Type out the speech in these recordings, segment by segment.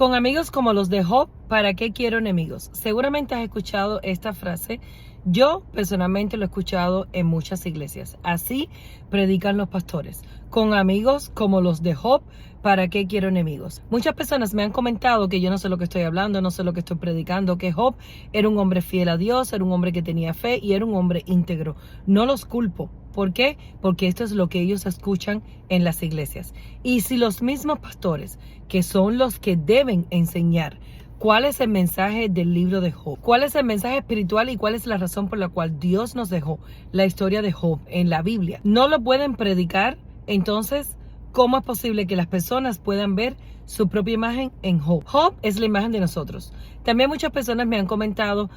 Con amigos como los de Job, ¿para qué quiero enemigos? Seguramente has escuchado esta frase. Yo personalmente lo he escuchado en muchas iglesias. Así predican los pastores. Con amigos como los de Job, ¿para qué quiero enemigos? Muchas personas me han comentado que yo no sé lo que estoy hablando, no sé lo que estoy predicando, que Job era un hombre fiel a Dios, era un hombre que tenía fe y era un hombre íntegro. No los culpo. ¿Por qué? Porque esto es lo que ellos escuchan en las iglesias. Y si los mismos pastores, que son los que deben enseñar cuál es el mensaje del libro de Job, cuál es el mensaje espiritual y cuál es la razón por la cual Dios nos dejó la historia de Job en la Biblia, no lo pueden predicar, entonces, ¿cómo es posible que las personas puedan ver su propia imagen en Job? Job es la imagen de nosotros. También muchas personas me han comentado,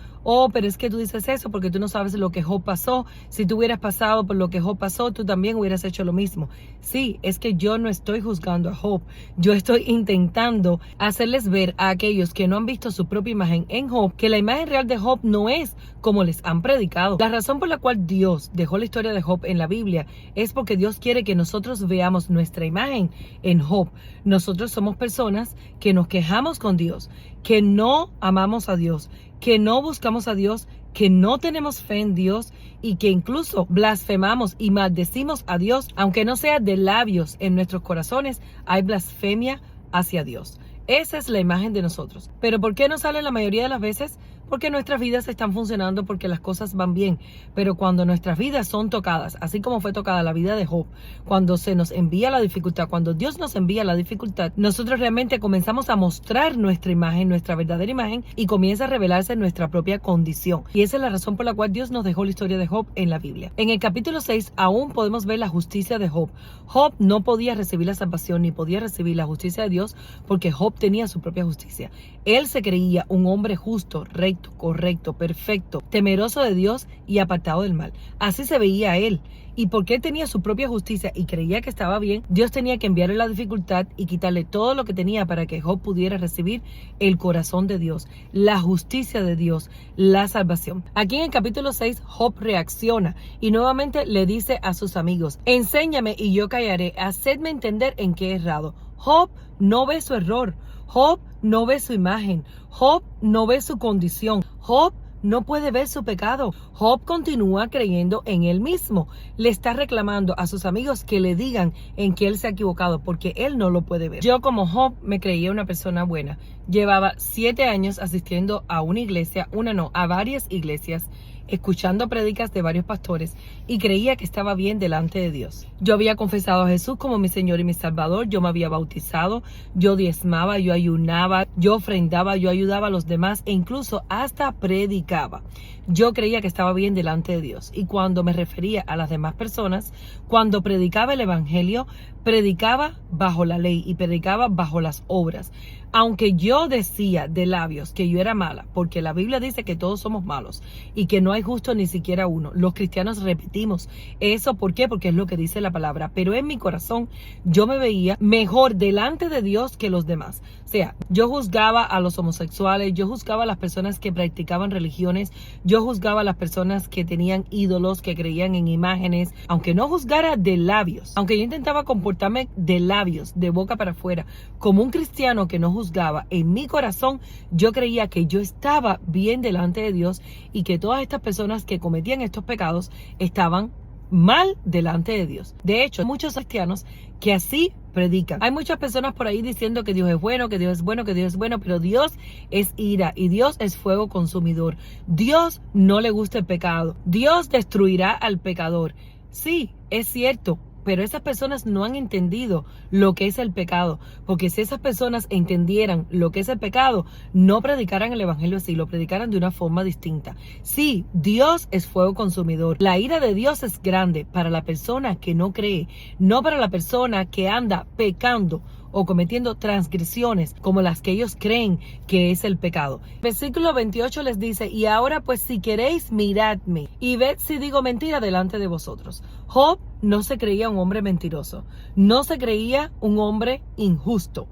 pero es que tú dices eso porque tú no sabes lo que Job pasó. Si tú hubieras pasado por lo que Job pasó, tú también hubieras hecho lo mismo. Sí, es que yo no estoy juzgando a Job. Yo estoy intentando hacerles ver a aquellos que no han visto su propia imagen en Job, que la imagen real de Job no es como les han predicado. La razón por la cual Dios dejó la historia de Job en la Biblia es porque Dios quiere que nosotros veamos nuestra imagen en Job. Nosotros somos personas que nos quejamos con Dios, que no amamos a Dios, que no buscamos a Dios, que no tenemos fe en Dios y que incluso blasfemamos y maldecimos a Dios, aunque no sea de labios, en nuestros corazones hay blasfemia hacia Dios. Esa es la imagen de nosotros. ¿Pero por qué no sale la mayoría de las veces? Porque nuestras vidas están funcionando, porque las cosas van bien. Pero cuando nuestras vidas son tocadas, así como fue tocada la vida de Job, cuando se nos envía la dificultad, cuando Dios nos envía la dificultad, nosotros realmente comenzamos a mostrar nuestra imagen, nuestra verdadera imagen, y comienza a revelarse nuestra propia condición. Y esa es la razón por la cual Dios nos dejó la historia de Job en la Biblia. En el capítulo 6 aún podemos ver la justicia de Job. Job no podía recibir la salvación ni podía recibir la justicia de Dios porque Job tenía su propia justicia. Él se creía un hombre justo, recto, correcto, perfecto, temeroso de Dios y apartado del mal. Así se veía él. Y porque él tenía su propia justicia y creía que estaba bien, Dios tenía que enviarle la dificultad y quitarle todo lo que tenía para que Job pudiera recibir el corazón de Dios, la justicia de Dios, la salvación. Aquí en el capítulo 6, Job reacciona y nuevamente le dice a sus amigos: enséñame y yo callaré, hacedme entender en qué he errado. Job no ve su error. Job no ve su imagen. Job no ve su condición. Job no puede ver su pecado. Job continúa creyendo en él mismo. Le está reclamando a sus amigos que le digan en que él se ha equivocado porque él no lo puede ver. Yo, como Job, me creía una persona buena. Llevaba 7 años asistiendo a una iglesia, a varias iglesias, escuchando prédicas de varios pastores y creía que estaba bien delante de Dios. Yo había confesado a Jesús como mi Señor y mi Salvador, yo me había bautizado, yo diezmaba, yo ayunaba, yo ofrendaba, yo ayudaba a los demás e incluso hasta predicaba. Yo creía que estaba bien delante de Dios y cuando me refería a las demás personas, cuando predicaba el evangelio, predicaba bajo la ley y predicaba bajo las obras. Aunque yo decía de labios que yo era mala, porque la Biblia dice que todos somos malos y que no hay justo ni siquiera uno. Los cristianos repetimos eso. ¿Por qué? Porque es lo que dice la palabra. Pero en mi corazón yo me veía mejor delante de Dios que los demás. O sea, yo juzgaba a los homosexuales, yo juzgaba a las personas que practicaban religiones, yo juzgaba a las personas que tenían ídolos, que creían en imágenes, aunque no juzgara de labios, aunque yo intentaba comportarme de labios, de boca para afuera, como un cristiano que no juzgaba, en mi corazón yo creía que yo estaba bien delante de Dios y que todas estas personas que cometían estos pecados estaban mal delante de Dios. De hecho, hay muchos cristianos que así predican. Hay muchas personas por ahí diciendo que Dios es bueno, que Dios es bueno, que Dios es bueno, pero Dios es ira y Dios es fuego consumidor. Dios no le gusta el pecado. Dios destruirá al pecador. Sí, es cierto. Pero esas personas no han entendido lo que es el pecado, porque si esas personas entendieran lo que es el pecado, no predicaran el evangelio así, lo predicaran de una forma distinta. Sí, Dios es fuego consumidor. La ira de Dios es grande para la persona que no cree, no para la persona que anda pecando o cometiendo transgresiones como las que ellos creen que es el pecado. Versículo 28 les dice: y ahora pues si queréis, miradme y ved si digo mentira delante de vosotros. Job no se creía un hombre mentiroso, no se creía un hombre injusto.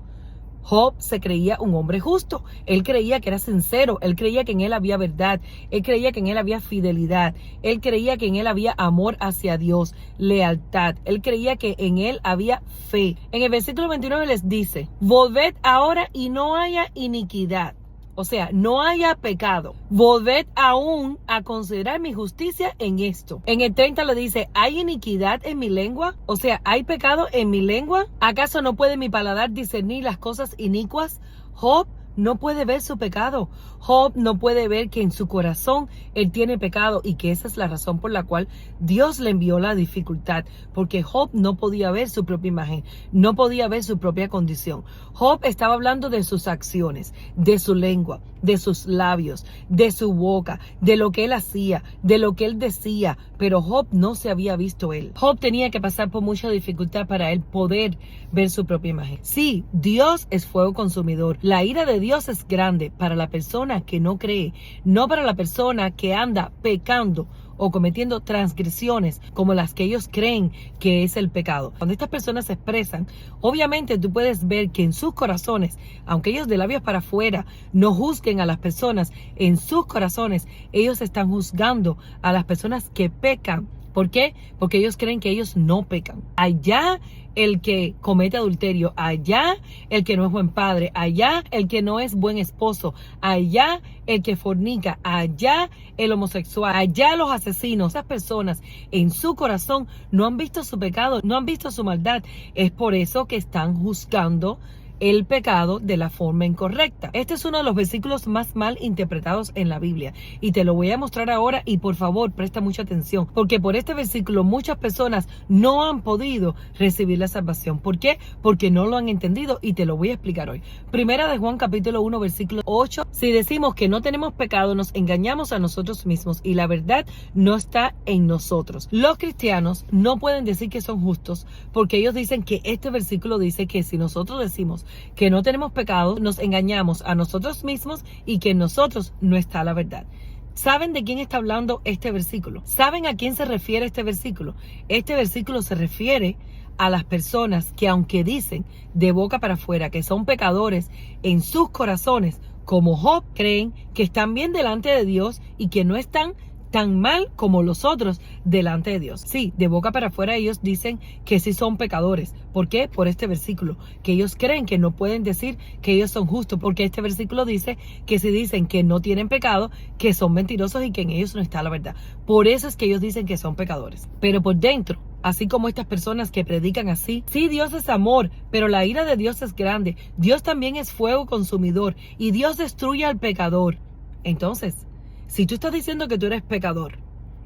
Job se creía un hombre justo, él creía que era sincero, él creía que en él había verdad, él creía que en él había fidelidad, él creía que en él había amor hacia Dios, lealtad, él creía que en él había fe. En el versículo 29 les dice, volved ahora y no haya iniquidad. O sea, no haya pecado. Volved aún a considerar mi justicia en esto. En el 30 le dice, ¿hay iniquidad en mi lengua? O sea, ¿hay pecado en mi lengua? ¿Acaso no puede mi paladar discernir las cosas inicuas? Job no puede ver su pecado. Job no puede ver que en su corazón él tiene pecado y que esa es la razón por la cual Dios le envió la dificultad, porque Job no podía ver su propia imagen, no podía ver su propia condición. Job estaba hablando de sus acciones, de su lengua, de sus labios, de su boca, de lo que él hacía, de lo que él decía, pero Job no se había visto él. Job tenía que pasar por mucha dificultad para él poder ver su propia imagen. Sí, Dios es fuego consumidor. La ira de Dios es grande para la persona que no cree, no para la persona que anda pecando o cometiendo transgresiones como las que ellos creen que es el pecado. Cuando estas personas se expresan, obviamente tú puedes ver que en sus corazones, aunque ellos de labios para afuera no juzguen a las personas, en sus corazones ellos están juzgando a las personas que pecan. ¿Por qué? Porque ellos creen que ellos no pecan. Allá el que comete adulterio, allá el que no es buen padre, allá el que no es buen esposo, allá el que fornica, allá el homosexual, allá los asesinos. Esas personas en su corazón no han visto su pecado, no han visto su maldad. Es por eso que están juzgando el pecado de la forma incorrecta. Este es uno de los versículos más mal interpretados en la Biblia y te lo voy a mostrar ahora y por favor presta mucha atención porque por este versículo muchas personas no han podido recibir la salvación. ¿Por qué? Porque no lo han entendido y te lo voy a explicar hoy. Primera de Juan capítulo 1 versículo 8. Si decimos que no tenemos pecado nos engañamos a nosotros mismos y la verdad no está en nosotros. Los cristianos no pueden decir que son justos porque ellos dicen que este versículo dice que si nosotros decimos que no tenemos pecado, nos engañamos a nosotros mismos y que en nosotros no está la verdad. ¿Saben de quién está hablando este versículo? ¿Saben a quién se refiere este versículo? Este versículo se refiere a las personas que aunque dicen de boca para afuera que son pecadores, en sus corazones, como Job, creen que están bien delante de Dios y que no están tan mal como los otros delante de Dios. Sí, de boca para afuera ellos dicen que sí son pecadores. ¿Por qué? Por este versículo, que ellos creen que no pueden decir que ellos son justos, porque este versículo dice que si dicen que no tienen pecado, que son mentirosos y que en ellos no está la verdad. Por eso es que ellos dicen que son pecadores. Pero por dentro, así como estas personas que predican así, sí, Dios es amor, pero la ira de Dios es grande. Dios también es fuego consumidor y Dios destruye al pecador. Entonces, si tú estás diciendo que tú eres pecador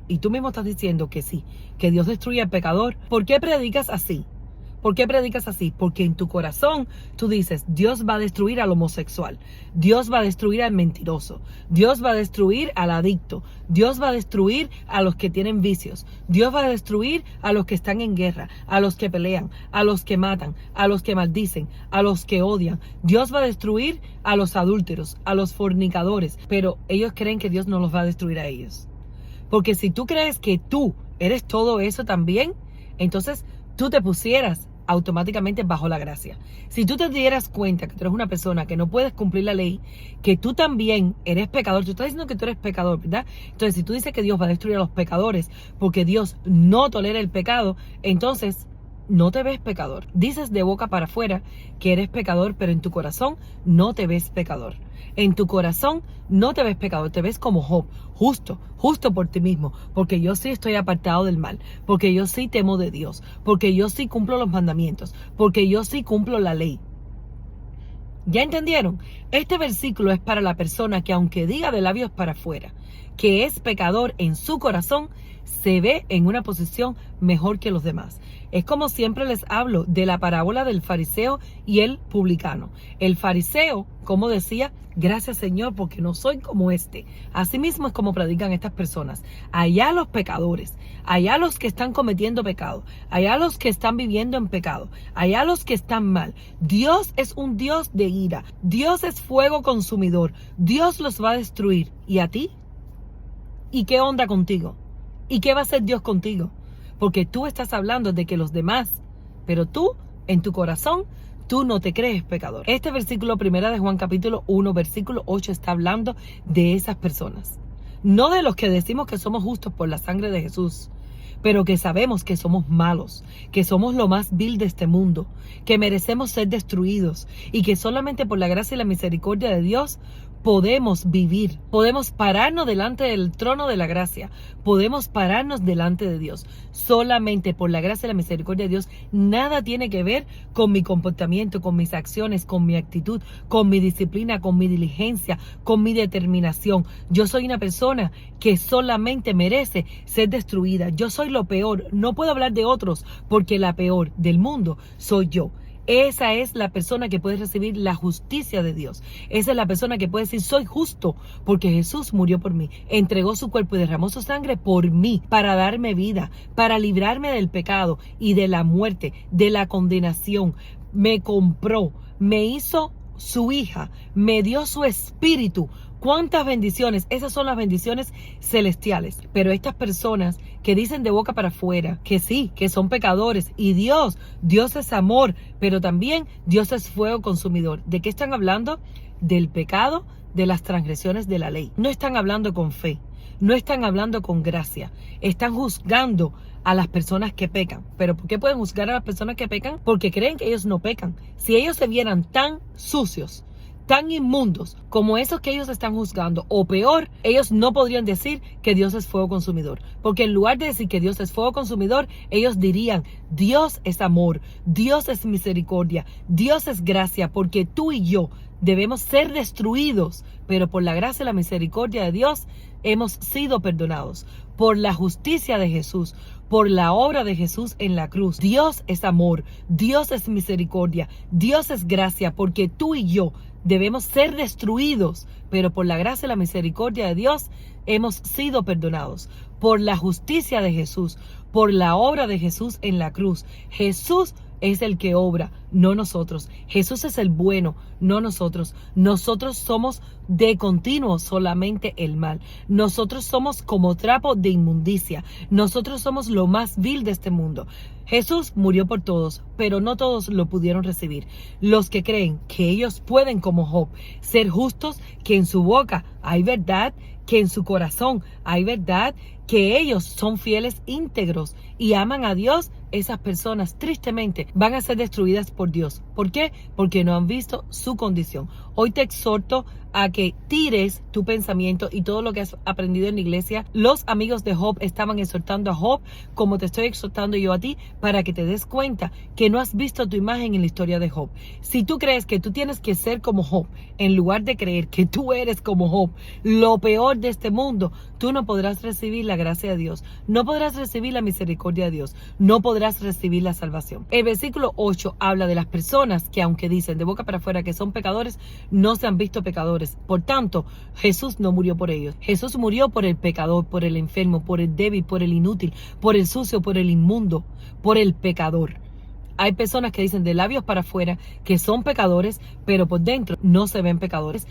y tú mismo estás diciendo que sí, que Dios destruye al pecador, ¿por qué predicas así? ¿Por qué predicas así? Porque en tu corazón tú dices, Dios va a destruir al homosexual, Dios va a destruir al mentiroso, Dios va a destruir al adicto, Dios va a destruir a los que tienen vicios, Dios va a destruir a los que están en guerra, a los que pelean, a los que matan, a los que maldicen, a los que odian. Dios va a destruir a los adúlteros, a los fornicadores, pero ellos creen que Dios no los va a destruir a ellos. Porque si tú crees que tú eres todo eso también, entonces tú te pusieras automáticamente bajo la gracia. Si tú te dieras cuenta que tú eres una persona que no puedes cumplir la ley, que tú también eres pecador, tú estás diciendo que tú eres pecador, ¿verdad? Entonces, si tú dices que Dios va a destruir a los pecadores porque Dios no tolera el pecado, entonces no te ves pecador. Dices de boca para afuera que eres pecador, pero en tu corazón no te ves pecador. En tu corazón no te ves pecador, te ves como Job, justo por ti mismo, porque yo sí estoy apartado del mal, porque yo sí temo de Dios, porque yo sí cumplo los mandamientos, porque yo sí cumplo la ley. ¿Ya entendieron? Este versículo es para la persona que aunque diga de labios para afuera que es pecador, en su corazón se ve en una posición mejor que los demás. Es como siempre les hablo de la parábola del fariseo y el publicano. El fariseo, como decía, gracias Señor porque no soy como este. Así mismo es como predican estas personas. Allá los pecadores, allá los que están cometiendo pecado, allá los que están viviendo en pecado, allá los que están mal. Dios es un Dios de ira. Dios es fuego consumidor. Dios los va a destruir. ¿Y a ti? ¿Y qué onda contigo? ¿Y qué va a hacer Dios contigo? Porque tú estás hablando de que los demás, pero tú, en tu corazón, tú no te crees pecador. Este versículo, 1 de Juan capítulo 1, versículo 8, está hablando de esas personas. No de los que decimos que somos justos por la sangre de Jesús, pero que sabemos que somos malos, que somos lo más vil de este mundo, que merecemos ser destruidos y que solamente por la gracia y la misericordia de Dios podemos vivir, podemos pararnos delante del trono de la gracia, podemos pararnos delante de Dios. Solamente por la gracia y la misericordia de Dios. Nada tiene que ver con mi comportamiento, con mis acciones, con mi actitud, con mi disciplina, con mi diligencia, con mi determinación. Yo soy una persona que solamente merece ser destruida. Yo soy lo peor. No puedo hablar de otros porque la peor del mundo soy yo. Esa es la persona que puede recibir la justicia de Dios. Esa es la persona que puede decir, soy justo porque Jesús murió por mí. Entregó su cuerpo y derramó su sangre por mí, para darme vida, para librarme del pecado y de la muerte, de la condenación. Me compró, me hizo su hija, me dio su espíritu. ¿Cuántas bendiciones? Esas son las bendiciones celestiales. Pero estas personas que dicen de boca para afuera que sí, que son pecadores y Dios es amor, pero también Dios es fuego consumidor. ¿De qué están hablando? Del pecado, de las transgresiones de la ley. No están hablando con fe, no están hablando con gracia. Están juzgando a las personas que pecan. ¿Pero por qué pueden juzgar a las personas que pecan? Porque creen que ellos no pecan. Si ellos se vieran tan sucios, tan inmundos como esos que ellos están juzgando, o peor, ellos no podrían decir que Dios es fuego consumidor, porque en lugar de decir que Dios es fuego consumidor, ellos dirían, Dios es amor, Dios es misericordia, Dios es gracia, porque tú y yo debemos ser destruidos, pero por la gracia y la misericordia de Dios hemos sido perdonados. Por la justicia de Jesús, por la obra de Jesús en la cruz. Dios es amor, Dios es misericordia, Dios es gracia, porque tú y yo debemos ser destruidos, pero por la gracia y la misericordia de Dios hemos sido perdonados. Por la justicia de Jesús, por la obra de Jesús en la cruz. Jesús es el que obra, no nosotros. Jesús es el bueno, no nosotros. Nosotros somos de continuo solamente el mal. Nosotros somos como trapo de inmundicia. Nosotros somos lo más vil de este mundo. Jesús murió por todos, pero no todos lo pudieron recibir. Los que creen que ellos pueden, como Job, ser justos, que en su boca hay verdad, que en su corazón hay verdad, que ellos son fieles, íntegros y aman a Dios, esas personas tristemente van a ser destruidas por Dios. ¿Por qué? Porque no han visto su condición. Hoy te exhorto a que tires tu pensamiento y todo lo que has aprendido en la iglesia. Los amigos de Job estaban exhortando a Job, como te estoy exhortando yo a ti, para que te des cuenta que no has visto tu imagen en la historia de Job. Si tú crees que tú tienes que ser como Job, en lugar de creer que tú eres como Job, lo peor de este mundo, tú no podrás recibir la gracia de Dios, no podrás recibir la misericordia de Dios, no podrás recibir la salvación. El versículo 8 habla de las personas que, aunque dicen de boca para afuera que son pecadores, no se han visto pecadores. Por tanto, Jesús no murió por ellos. Jesús murió por el pecador, por el enfermo, por el débil, por el inútil, por el sucio, por el inmundo, por el pecador. Hay personas que dicen de labios para afuera que son pecadores, pero por dentro no se ven pecadores.